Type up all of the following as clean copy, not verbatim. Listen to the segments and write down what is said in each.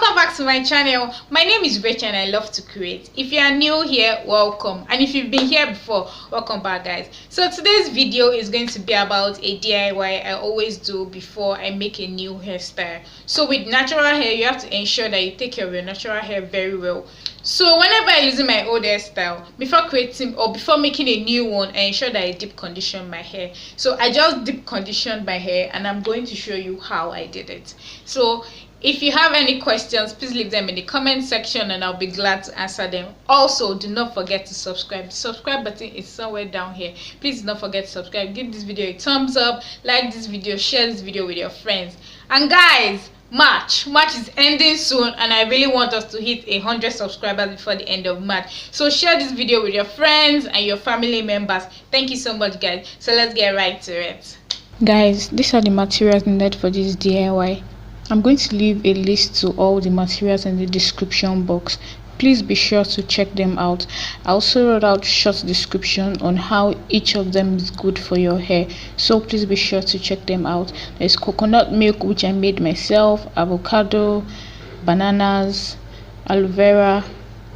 Welcome back to my channel. My name is Rachel and I love to create. If you are new here, welcome, and if you've been here before, welcome back, guys. So today's video is going to be about a DIY I always do before I make a new hairstyle. So with natural hair, you have to ensure that you take care of your natural hair very well. So whenever I'm using my old hairstyle, before creating or before making a new one, I ensure that I deep condition my hair. So I just deep conditioned my hair and I'm going to show you how I did it. So if you have any questions, please leave them in the comment section and I'll be glad to answer them. Also, do not forget to subscribe. The subscribe button is somewhere down here. Please do not forget to subscribe. Give this video a thumbs up, like this video, share this video with your friends. And guys, March is ending soon and I really want us to hit 100 subscribers before the end of March. So share this video with your friends and your family members. Thank you so much, guys. So let's get right to it. Guys, these are the materials needed for this DIY. I'm going to leave a list to all the materials in the description box. Please be sure to check them out. I also wrote out short description on how each of them is good for your hair, so please be sure to check them out. There's coconut milk, which I made myself, avocado, bananas, aloe vera.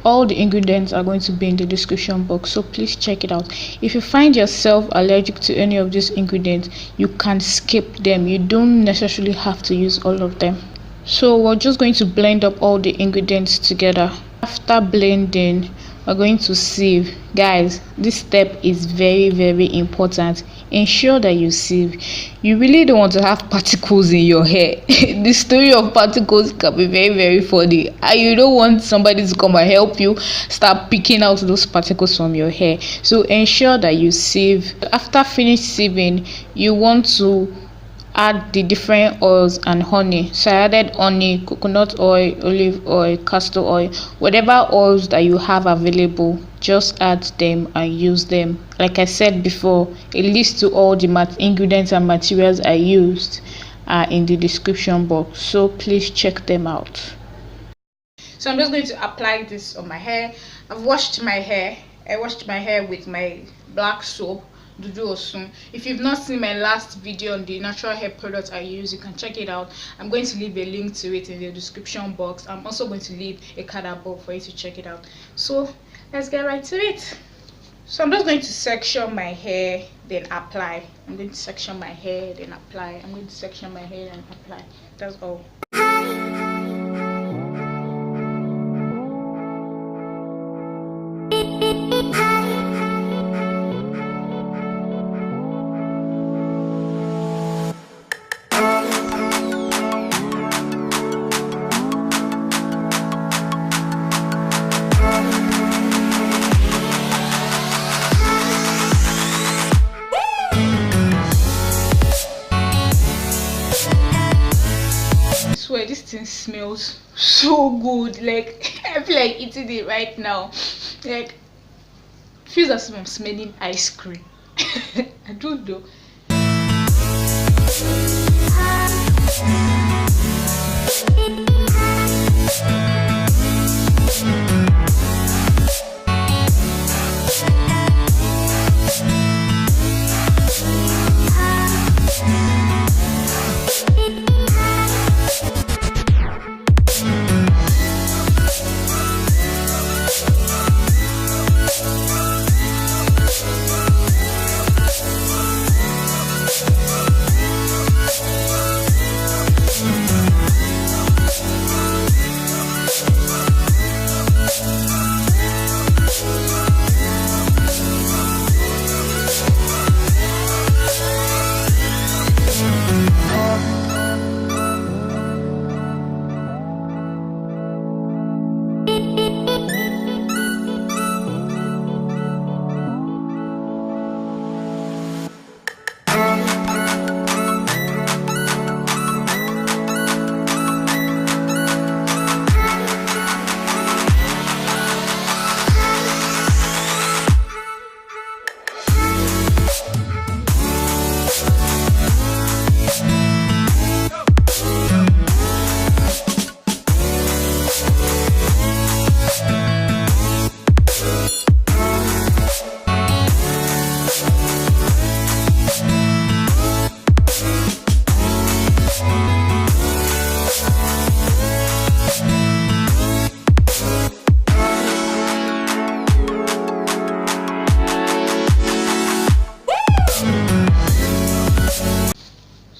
All the ingredients are going to be in the description box, so please check it out. If you find yourself allergic to any of these ingredients, you can skip them. You don't necessarily have to use all of them. So we're just going to blend up all the ingredients together. After blending, we're going to sieve. Guys, this step is very important. Ensure that you sieve. You really don't want to have particles in your hair. The story of particles can be very funny, and you don't want somebody to come and help you start picking out those particles from your hair. So ensure that you sieve. After finished sieving, you want to add the different oils and honey. So I added honey, coconut oil, olive oil, castor oil. Whatever oils that you have available, just add them and use them. Like I said before, a list to all the ingredients and materials I used are in the description box, so please check them out. So I'm just going to apply this on my hair. I've washed my hair. I washed my hair with my black soap. If you've not seen my last video on the natural hair products I use, you can check it out. I'm going to leave a link to it in the description box. I'm also going to leave a card above for you to check it out. So let's get right to it. So I'm just going to section my hair, then apply. I'm going to section my hair, then apply. I'm going to section my hair and apply. That's all. This thing smells so good. Like, I feel like eating it right now. Like, feels as if I'm smelling ice cream. I don't know.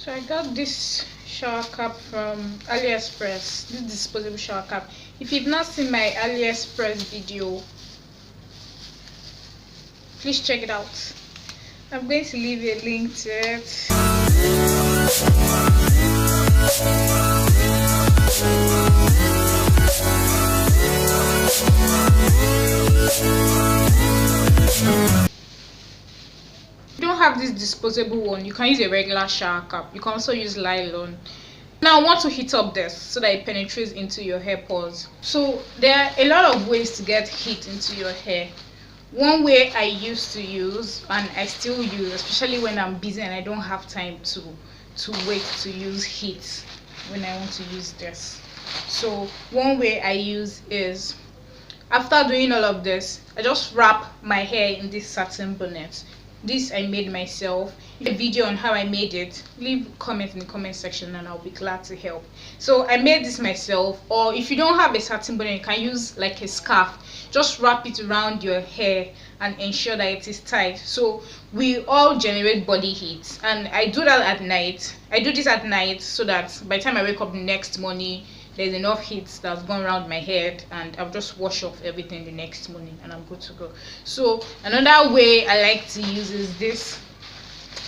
So I got this shower cap from AliExpress, this disposable shower cap. If you've not seen my AliExpress video, please check it out. I'm going to leave a link to it. If you don't have this disposable one, you can use a regular shower cap. You can also use nylon. Now I want to heat up this so that it penetrates into your hair pores. So there are a lot of ways to get heat into your hair. One way I used to use, and I still use, especially when I'm busy and I don't have time to wait to use heat when I want to use this. So one way I use is, after doing all of this, I just wrap my hair in this satin bonnet. This I made myself. A video on how I made it, leave a comment in the comment section and I'll be glad to help. So I made this myself, or if you don't have a satin bonnet, you can use like a scarf. Just wrap it around your hair and ensure that it is tight. So we all generate body heat, and I do that at night. I do this at night so that by the time I wake up the next morning, there's enough heat that's gone around my head, and I'll just wash off everything the next morning and I'm good to go. So another way I like to use is this.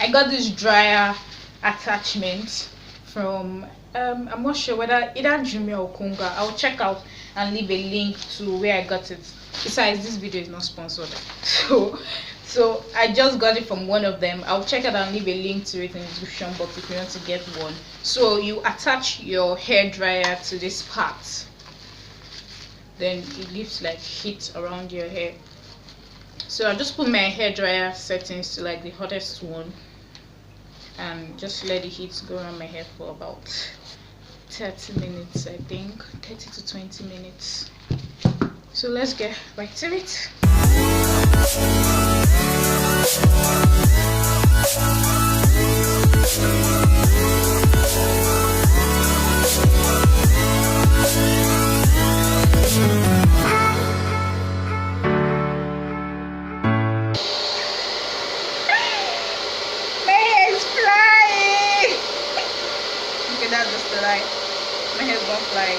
I got this dryer attachment from I'm not sure whether either Jumia or Konga. I'll check out and leave a link to where I got it. Besides, this video is not sponsored, so I just got it from one of them. I'll check it and leave a link to it in the description box if you want to get one. So you attach your hair dryer to this part, then it leaves like heat around your hair. So I just put my hair dryer settings to like the hottest one and just let the heat go around my hair for about 30 minutes, I think 30 to 20 minutes. So let's get right to it. That's just the light. My hair's gonna fly.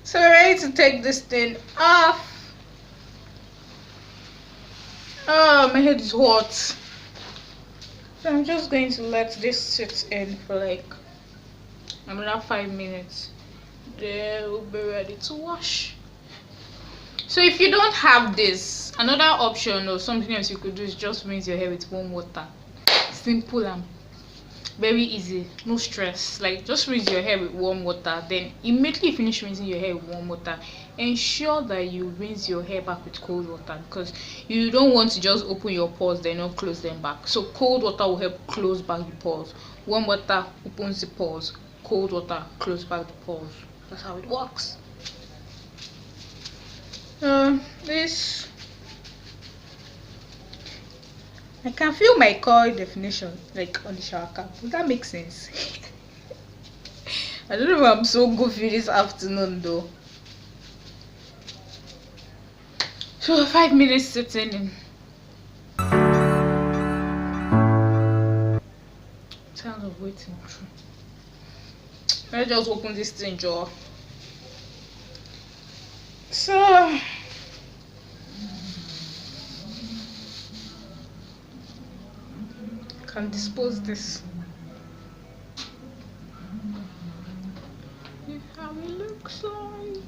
So we're ready to take this thing off. Oh, my head is hot. So I'm just going to let this sit in for like another 5 minutes. Then we'll be ready to wash. So if you don't have this, another option or something else you could do is just rinse your hair with warm water. Simple and very easy, no stress. Like, just rinse your hair with warm water, then immediately you finish rinsing your hair with warm water, ensure that you rinse your hair back with cold water, because you don't want to just open your pores then not close them back. So cold water will help close back the pores, warm water opens the pores, cold water close back the pores. That's how it works. This, I can feel my coil definition like on the shower cap. Does that make sense? I don't know if I'm so goofy this afternoon though. So 5 minutes sitting in. Sounds of waiting through. Let's just open this thing drawer. So can dispose this. This is how it looks like.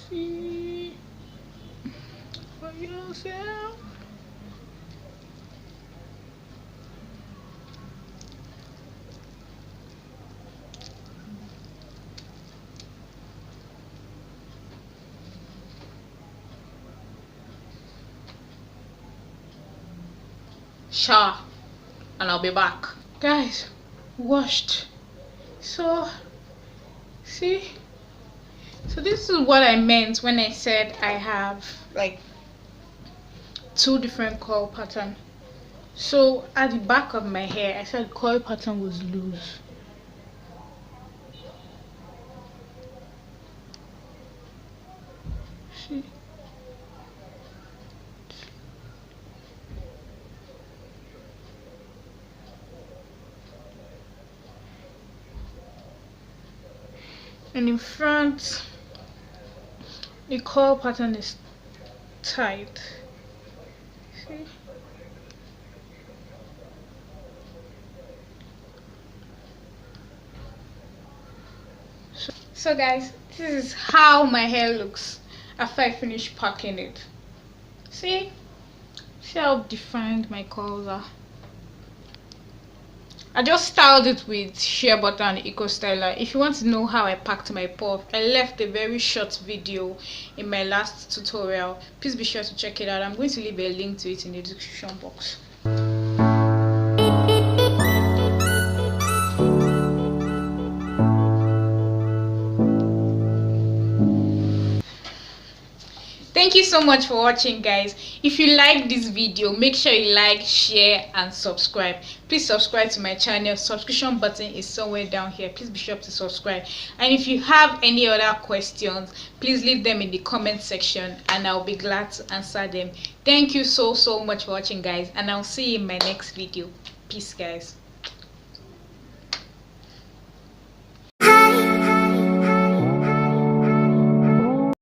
See for yourself. Shower and I'll be back. Guys, washed. So see, so this is what I meant when I said I have like 2 different curl pattern. So at the back of my hair, I said coil pattern was loose. See? And in front, the coil pattern is tight. See? So guys, this is how my hair looks after I finish packing it. See how defined my curls are. I just styled it with shea butter and eco styler. If you want to know how I packed my puff, I left a very short video in my last tutorial. Please be sure to check it out. I'm going to leave a link to it in the description box. Thank you so much for watching, guys. If you like this video, make sure you like, share and subscribe. Please subscribe to my channel. Subscription button is somewhere down here. Please be sure to subscribe. And if you have any other questions, please leave them in the comment section and I'll be glad to answer them. Thank you so much for watching, guys, and I'll see you in my next video. Peace, guys.